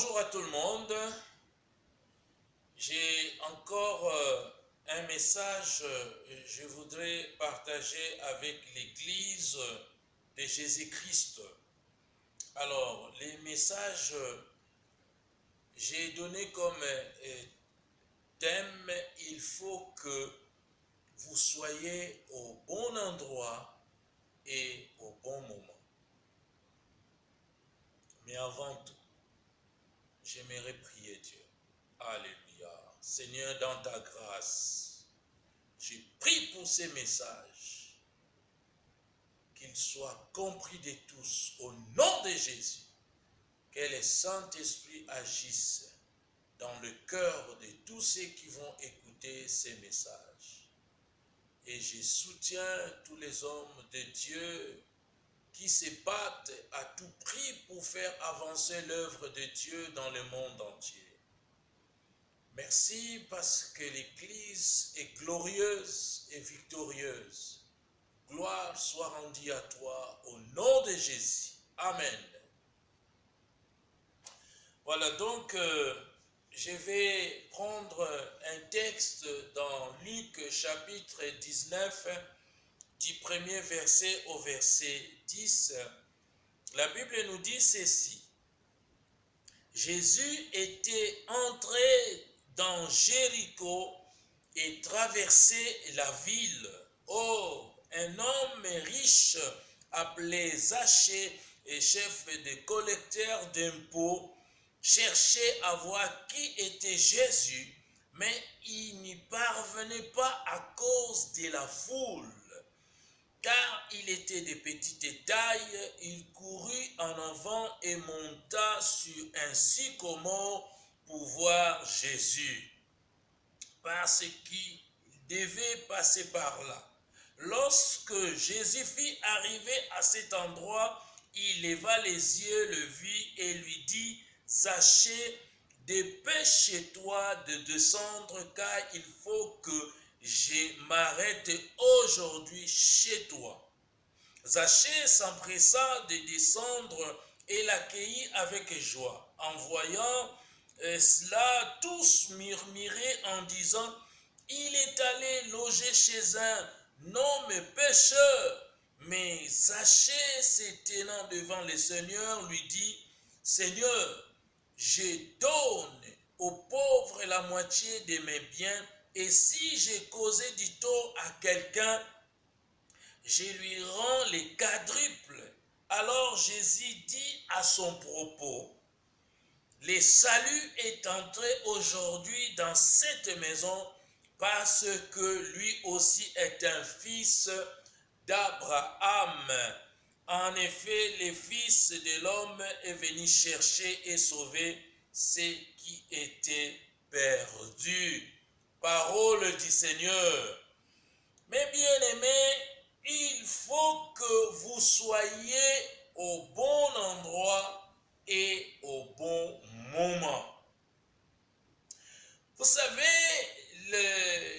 Bonjour à tout le monde. J'ai encore un message que je voudrais partager avec l'Église de Jésus-Christ. Alors, les messages, j'ai donné comme thème, il faut que vous soyez au bon endroit et au bon moment. Mais avant tout, j'aimerais prier Dieu. Alléluia. Seigneur, dans ta grâce, je prie pour ces messages, qu'ils soient compris de tous au nom de Jésus, que le Saint-Esprit agisse dans le cœur de tous ceux qui vont écouter ces messages. Et je soutiens tous les hommes de Dieu qui se battent à tout prix pour faire avancer l'œuvre de Dieu dans le monde entier. Merci parce que l'Église est glorieuse et victorieuse. Gloire soit rendue à toi au nom de Jésus. Amen. Voilà donc, je vais prendre un texte dans Luc chapitre 19, du premier verset au verset 10. La Bible nous dit ceci. Jésus était entré dans Jéricho et traversait la ville. Oh, un homme riche appelé Zachée et chef des collecteurs d'impôts cherchait à voir qui était Jésus, mais il n'y parvenait pas à cause de la foule. Car il était de petite taille, il courut en avant et monta sur un sycomore pour voir Jésus, parce qu'il devait passer par là. Lorsque Jésus fut arrivé à cet endroit, il leva les yeux, le vit et lui dit, « Zachée, dépêche-toi de descendre, car il faut que je m'arrête aujourd'hui chez toi. » Zachée s'empressa de descendre et l'accueillit avec joie. En voyant cela, tous murmuraient en disant, « Il est allé loger chez un homme pécheur. » Mais Zachée, se tenant devant le Seigneur, lui dit, « Seigneur, je donne aux pauvres la moitié de mes biens, et si j'ai causé du tort à quelqu'un, je lui rends les quadruples. » Alors Jésus dit à son propos, « Le salut est entré aujourd'hui dans cette maison, parce que lui aussi est un fils d'Abraham. En effet, le Fils de l'homme est venu chercher et sauver ceux qui étaient perdus. » Parole du Seigneur. Mes bien-aimés, il faut que vous soyez au bon endroit et au bon moment. Vous savez,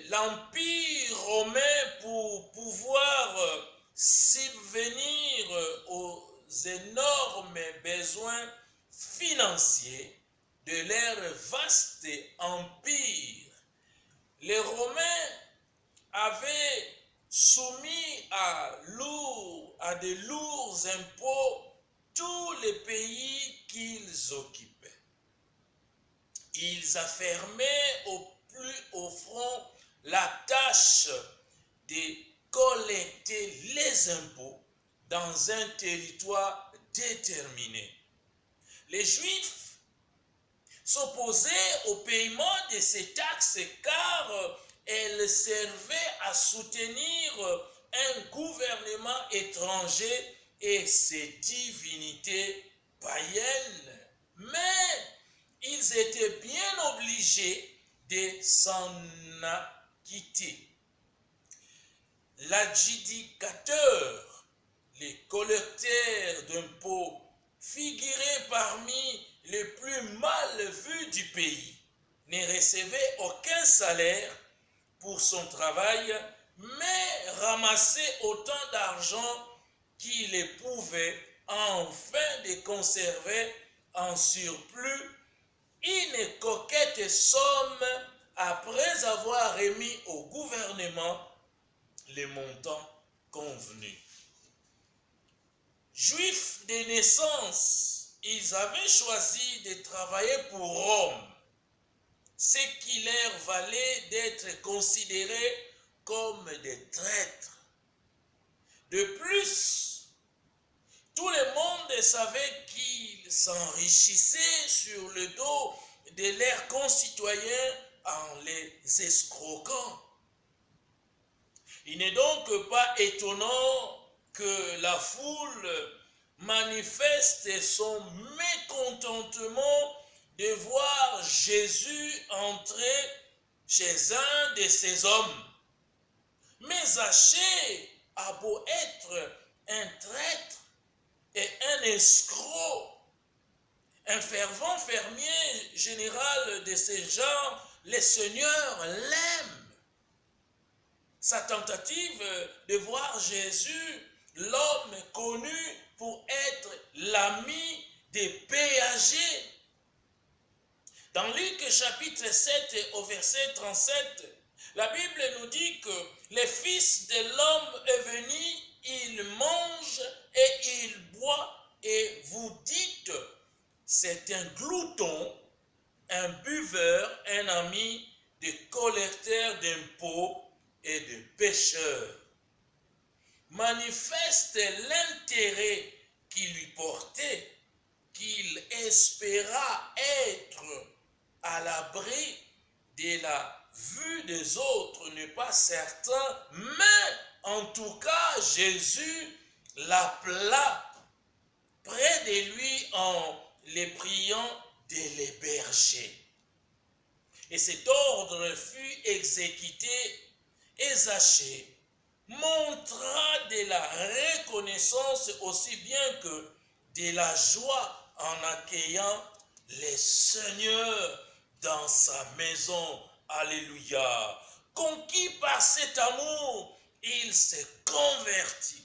l'Empire romain, pour pouvoir subvenir aux énormes besoins financiers de leur vaste empire, les Romains avaient soumis à de lourds impôts tous les pays qu'ils occupaient. Ils affermaient au plus haut front la tâche de collecter les impôts dans un territoire déterminé. Les Juifs s'opposaient au paiement de ces taxes car elles servaient à soutenir un gouvernement étranger et ses divinités païennes. Mais ils étaient bien obligés de s'en acquitter. L'adjudicateur, les collecteurs d'impôts, figuraient parmi les plus mal vus du pays, ne recevait aucun salaire pour son travail, mais ramassait autant d'argent qu'il pouvait afin de conserver en surplus une coquette somme après avoir remis au gouvernement les montants convenus. Juifs de naissance, ils avaient choisi de travailler pour Rome, ce qui leur valait d'être considérés comme des traîtres. De plus, tout le monde savait qu'ils s'enrichissaient sur le dos de leurs concitoyens en les escroquant. Il n'est donc pas étonnant que la foule manifeste son mécontentement de voir Jésus entrer chez un de ces hommes. Mais Zachée a beau être un traître et un escroc, un fervent fermier général de ces gens, les seigneurs l'aiment. Sa tentative de voir Jésus, l'homme connu pour être l'ami des péagers. Dans Luc chapitre 7 au verset 37, la Bible nous dit que le Fils de l'homme est venu, il mange et il boit, et vous dites, c'est un glouton, un buveur, un ami des collecteurs d'impôts et de pécheurs. Manifeste l'intérêt qui lui portait, qu'il espéra être à l'abri de la vue des autres, n'est pas certain, mais en tout cas, Jésus l'appela près de lui en les priant de l'héberger. Et cet ordre fut exécuté, et Zachée montra de la reconnaissance aussi bien que de la joie en accueillant les seigneurs dans sa maison. Alléluia. Conquis par cet amour, il s'est converti.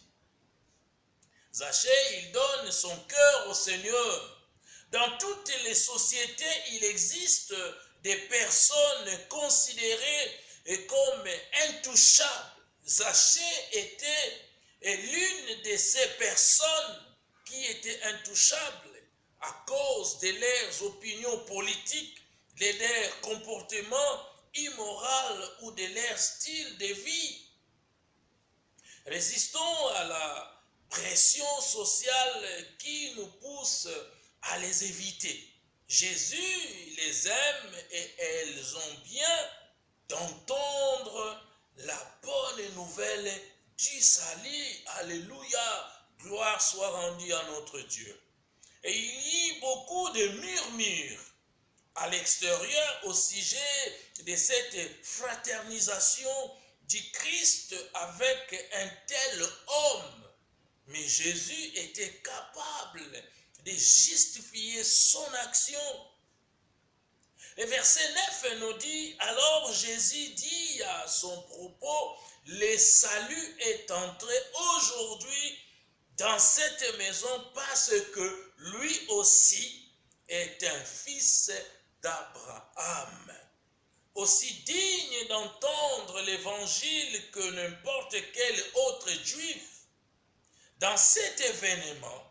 Zachée, il donne son cœur au Seigneur. Dans toutes les sociétés, il existe des personnes considérées comme intouchables. Zachée était l'une de ces personnes qui étaient intouchables à cause de leurs opinions politiques, de leurs comportements immoraux ou de leur style de vie. Résistons à la pression sociale qui nous pousse à les éviter. Jésus les aime et elles ont bien d'entendre la bonne nouvelle du salut. Alléluia. Gloire soit rendue à notre Dieu. Et il y a beaucoup de murmures à l'extérieur au sujet de cette fraternisation du Christ avec un tel homme. Mais Jésus était capable de justifier son action. Le verset 9 nous dit, alors Jésus dit à son propos, le salut est entré aujourd'hui dans cette maison parce que lui aussi est un fils d'Abraham. Aussi digne d'entendre l'évangile que n'importe quel autre juif. Dans cet événement,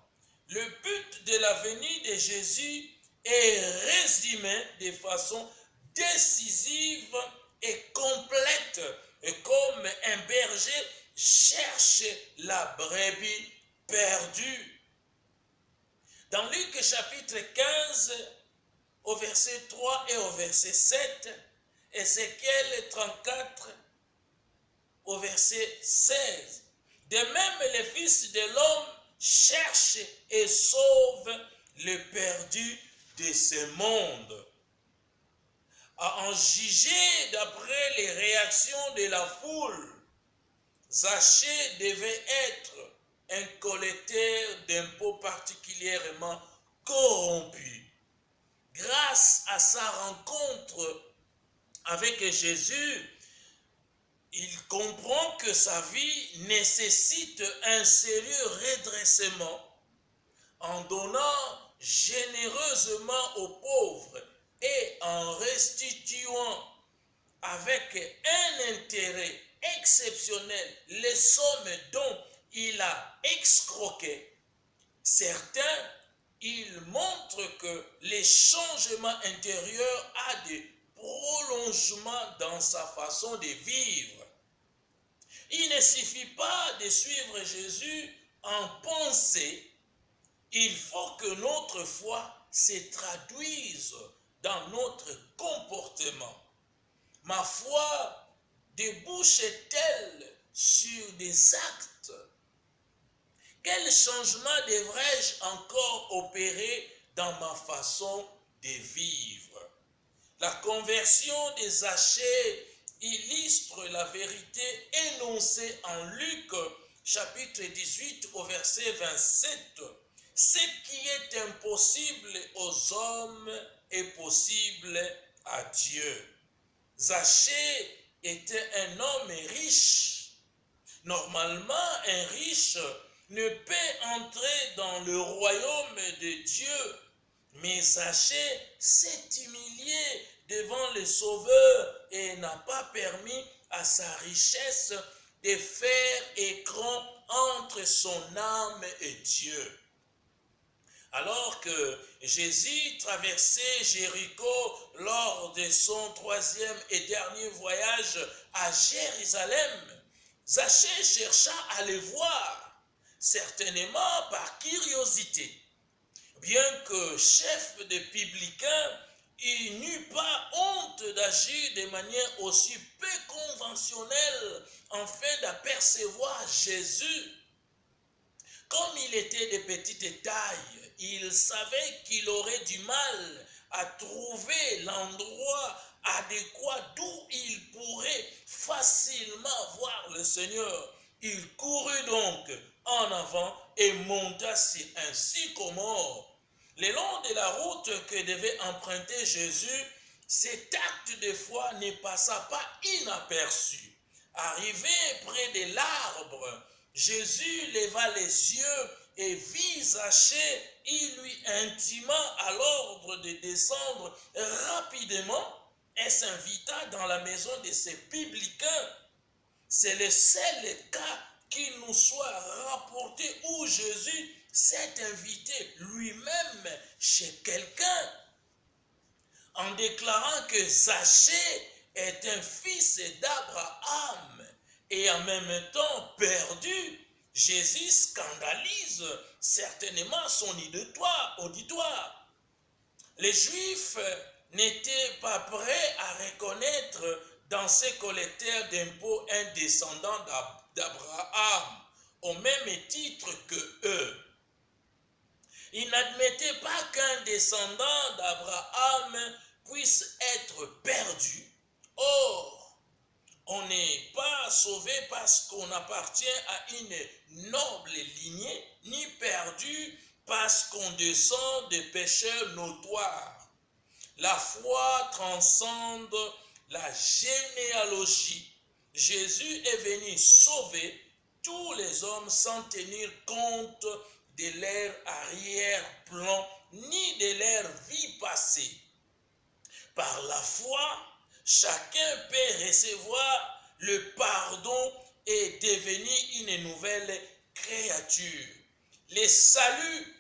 le but de la venue de Jésus est résumé de façon décisive et complète, et comme un berger cherche la brebis perdue. Dans Luc chapitre 15, au verset 3 et au verset 7, Ézéchiel 34, au verset 16. De même, le Fils de l'homme cherche et sauve le perdu de ce monde. À en juger d'après les réactions de la foule, Zachée devait être un collecteur d'impôts particulièrement corrompu. Grâce à sa rencontre avec Jésus, il comprend que sa vie nécessite un sérieux redressement en donnant généreusement aux pauvres et en restituant avec un intérêt exceptionnel les sommes dont il a escroqué, certains, ils montrent que les changements intérieurs ont des prolongements dans sa façon de vivre. Il ne suffit pas de suivre Jésus en pensée, il faut que notre foi se traduise dans notre comportement. Ma foi débouche-t-elle sur des actes? Quel changement devrais-je encore opérer dans ma façon de vivre? La conversion de Zachée illustre la vérité énoncée en Luc chapitre 18 au verset 27. Ce qui est impossible aux hommes est possible à Dieu. Zachée était un homme riche. Normalement, un riche ne peut entrer dans le royaume de Dieu. Mais Zachée s'est humilié devant le Sauveur et n'a pas permis à sa richesse de faire écran entre son âme et Dieu. Alors que Jésus traversait Jéricho lors de son troisième et dernier voyage à Jérusalem, Zachée chercha à le voir, certainement par curiosité. Bien que chef de publicains, il n'eut pas honte d'agir de manière aussi peu conventionnelle afin d'apercevoir Jésus. Comme il était de petite taille, il savait qu'il aurait du mal à trouver l'endroit adéquat d'où il pourrait facilement voir le Seigneur. Il courut donc en avant et monta sur un sycomore. Le long de la route que devait emprunter Jésus, cet acte de foi ne passa pas inaperçu. Arrivé près de l'arbre, Jésus leva les yeux et vit Zachée. Il lui intima à l'ordre de descendre rapidement et s'invita dans la maison de ses publicains. C'est le seul cas qui nous soit rapporté où Jésus s'est invité lui-même chez quelqu'un en déclarant que Zachée est un fils d'Abraham et en même temps perdu. Jésus scandalise certainement son auditoire. Les Juifs n'étaient pas prêts à reconnaître dans ces collecteurs d'impôts un descendant d'Abraham au même titre que eux. Ils n'admettaient pas qu'un descendant d'Abraham puisse être perdu. Or, on n'est pas sauvé parce qu'on appartient à une noble lignée, ni perdu parce qu'on descend de pécheurs notoires. La foi transcende la généalogie. Jésus est venu sauver tous les hommes sans tenir compte de leur arrière-plan ni de leur vie passée. Par la foi, chacun peut recevoir le pardon et devenir une nouvelle créature. Le salut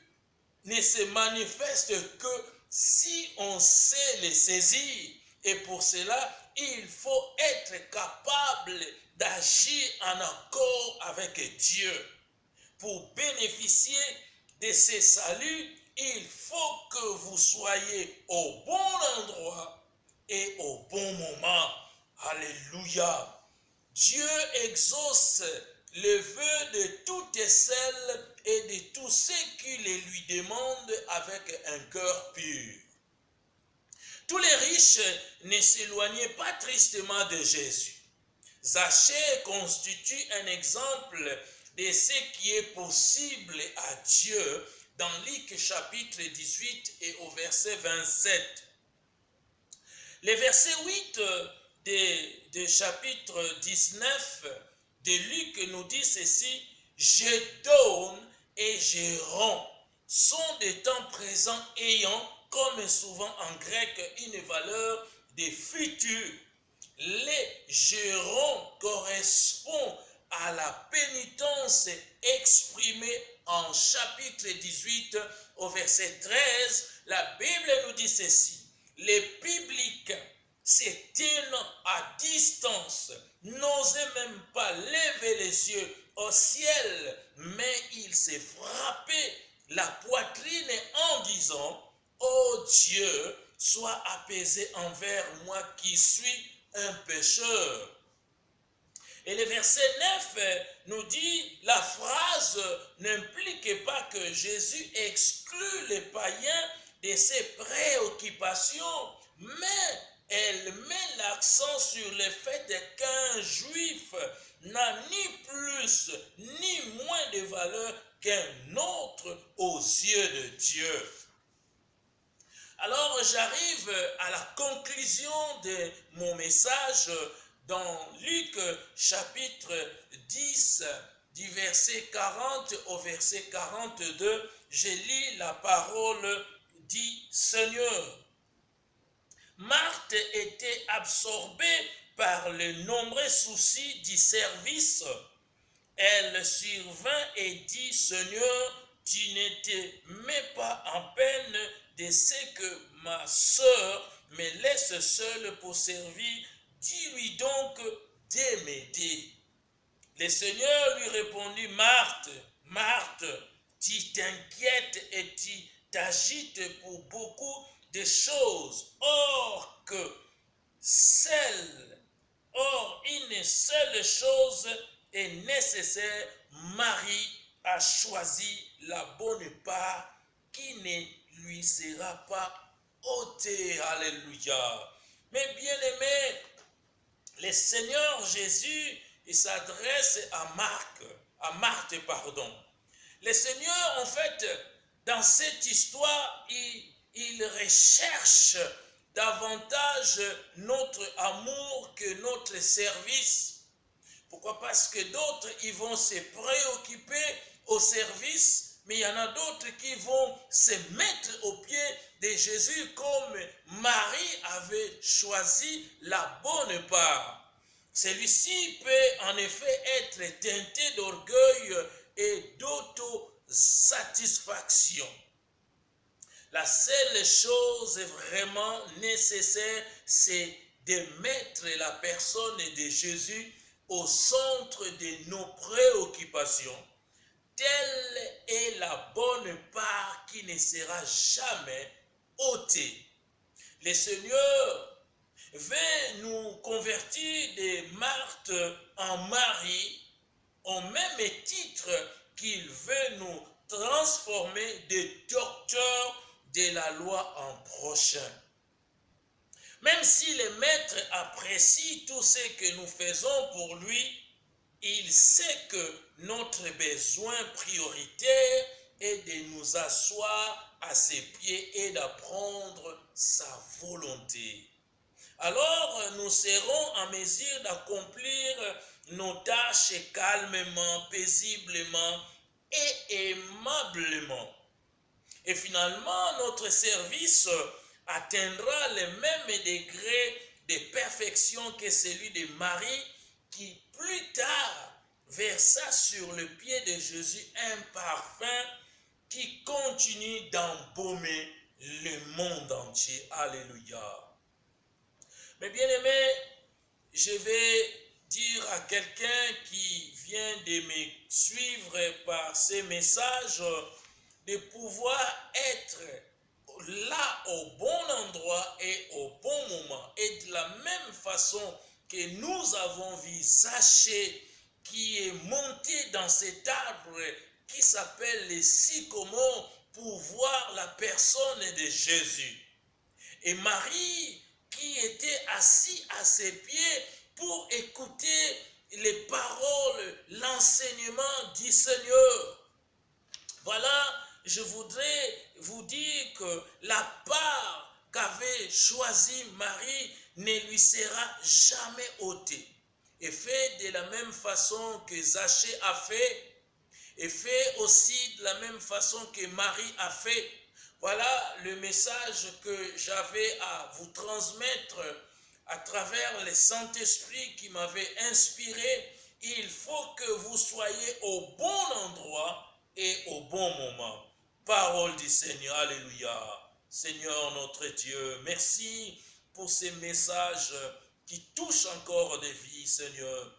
ne se manifeste que si on sait le saisir. Et pour cela, il faut être capable d'agir en accord avec Dieu. Pour bénéficier de ce salut, il faut que vous soyez au bon endroit et au bon moment. Alléluia. Dieu exauce le vœu de toutes celles et de tous ceux qui le lui demandent avec un cœur pur. Tous les riches ne s'éloignaient pas tristement de Jésus. Zachée constitue un exemple de ce qui est possible à Dieu dans Luc chapitre 18 et au verset 27. Le verset 8 de chapitre 19 de Luc nous dit ceci: je donne et je rends, sont des temps présents ayant comme souvent en grec, une valeur de futur. Les jurons correspondent à la pénitence exprimée en chapitre 18 au verset 13. La Bible nous dit ceci: les publics se tiennent à distance, n'osaient même pas lever les yeux au ciel, mais ils se frappaient la poitrine en disant: ô Dieu, sois apaisé envers moi qui suis un pécheur. Et le verset 9 nous dit, la phrase n'implique pas que Jésus exclut les païens de ses préoccupations, mais elle met l'accent sur le fait qu'un juif n'a ni plus ni moins de valeur qu'un autre aux yeux de Dieu. Alors j'arrive à la conclusion de mon message dans Luc chapitre 10 du verset 40 au verset 42. Je lis la parole du Seigneur. Marthe était absorbée par les nombreux soucis du service. Elle survint et dit: Seigneur, tu ne te mets pas en peine de ce que ma sœur me laisse seule pour servir. Dis-lui donc de m'aider. Le Seigneur lui répondit: Marthe, Marthe, tu t'inquiètes et tu t'agites pour beaucoup de choses. Or, une seule chose est nécessaire. Marie a choisi la bonne part qui ne lui sera pas ôtée. Alléluia. Mais bien aimé, le Seigneur Jésus, il s'adresse à Marthe. Le Seigneur, en fait, dans cette histoire, il recherche davantage notre amour que notre service. Pourquoi? Parce que d'autres, ils vont se préoccuper au service, mais il y en a d'autres qui vont se mettre aux pieds de Jésus comme Marie avait choisi la bonne part. Celui-ci peut en effet être teinté d'orgueil et d'autosatisfaction. La seule chose vraiment nécessaire, c'est de mettre la personne de Jésus au centre de nos préoccupations. Telle est la bonne part qui ne sera jamais ôtée. Le Seigneur veut nous convertir de Marthe en Marie, au même titre qu'il veut nous transformer de docteurs de la loi en prochain. Même si le maître apprécie tout ce que nous faisons pour lui, il sait que notre besoin prioritaire est de nous asseoir à ses pieds et d'apprendre sa volonté. Alors nous serons en mesure d'accomplir nos tâches calmement, paisiblement et aimablement. Et finalement, notre service atteindra le même degré de perfection que celui de Marie, qui plus tard versa sur le pied de Jésus un parfum qui continue d'embaumer le monde entier. Alléluia. Mais bien aimé, je vais dire à quelqu'un qui vient de me suivre par ces messages de pouvoir être là au bon endroit et au bon moment. Et de la même façon que nous avons vu Zachée qui est monté dans cet arbre qui s'appelle le sycomore pour voir la personne de Jésus. Et Marie qui était assise à ses pieds pour écouter les paroles, l'enseignement du Seigneur. Voilà, je voudrais vous dire que la part qu'avait choisie Marie ne lui sera jamais ôtée. Et fait de la même façon que Zachée a fait, et fait aussi de la même façon que Marie a fait. Voilà le message que j'avais à vous transmettre à travers le Saint-Esprit qui m'avait inspiré. Il faut que vous soyez au bon endroit et au bon moment. Parole du Seigneur, alléluia. Seigneur notre Dieu, merci pour ces messages qui touchent encore des vies, Seigneur.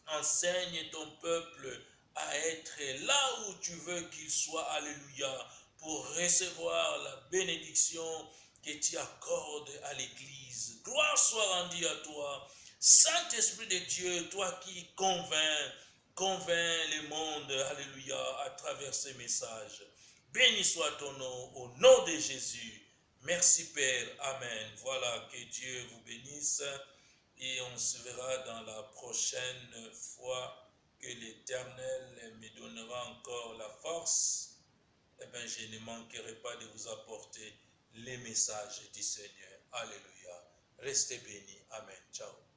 Enseigne ton peuple à être là où tu veux qu'il soit, alléluia, pour recevoir la bénédiction que tu accordes à l'Église. Gloire soit rendue à toi, Saint-Esprit de Dieu, toi qui convainc le monde, alléluia, à travers ces messages. Béni soit ton nom, au nom de Jésus. Merci Père, Amen. Voilà, que Dieu vous bénisse. Et on se verra dans la prochaine fois que l'Éternel me donnera encore la force. Eh bien, je ne manquerai pas de vous apporter les messages du Seigneur. Alléluia. Restez bénis. Amen. Ciao.